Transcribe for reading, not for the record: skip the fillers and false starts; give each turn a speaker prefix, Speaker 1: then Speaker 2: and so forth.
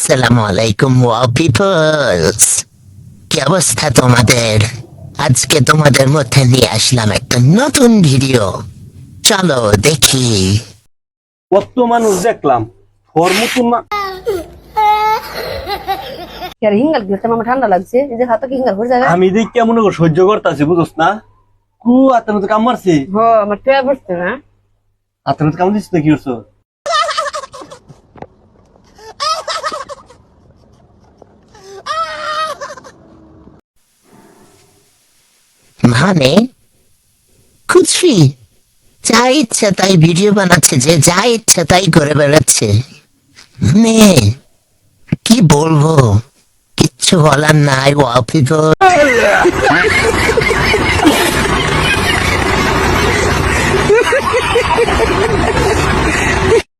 Speaker 1: আসসালামু আলাইকুম wow people's, কি অবস্থা তোমাদের? আজকে তোমাদের মধ্যে নিয়ে আসলাম একটা নতুন ভিডিও। চলো দেখি।
Speaker 2: কত মানুষ দেখলাম ফরমুতুন না
Speaker 3: यार हिंगल गिरते मामा ঠান্ডা লাগছে এই যে হাতে কি হিঙ্গাল ভরে জায়গা
Speaker 2: আমি দেখ কেমন করে সহ্য করতেছি বুঝছ না। কু আত্মার মতো কাম মারছি,
Speaker 3: হ আমার ট্যাব বসছে না
Speaker 2: আত্মার মতো কাম দিচ্ছি তো কি করছো?
Speaker 1: মানে খুশি, যা ইচ্ছা তাই ভিডিও বানাচ্ছে, যে যা ইচ্ছা তাই করে বেড়াচ্ছে। মানে কি বলবো, কিচ্ছু বলার নাই ওয়াও পিপল।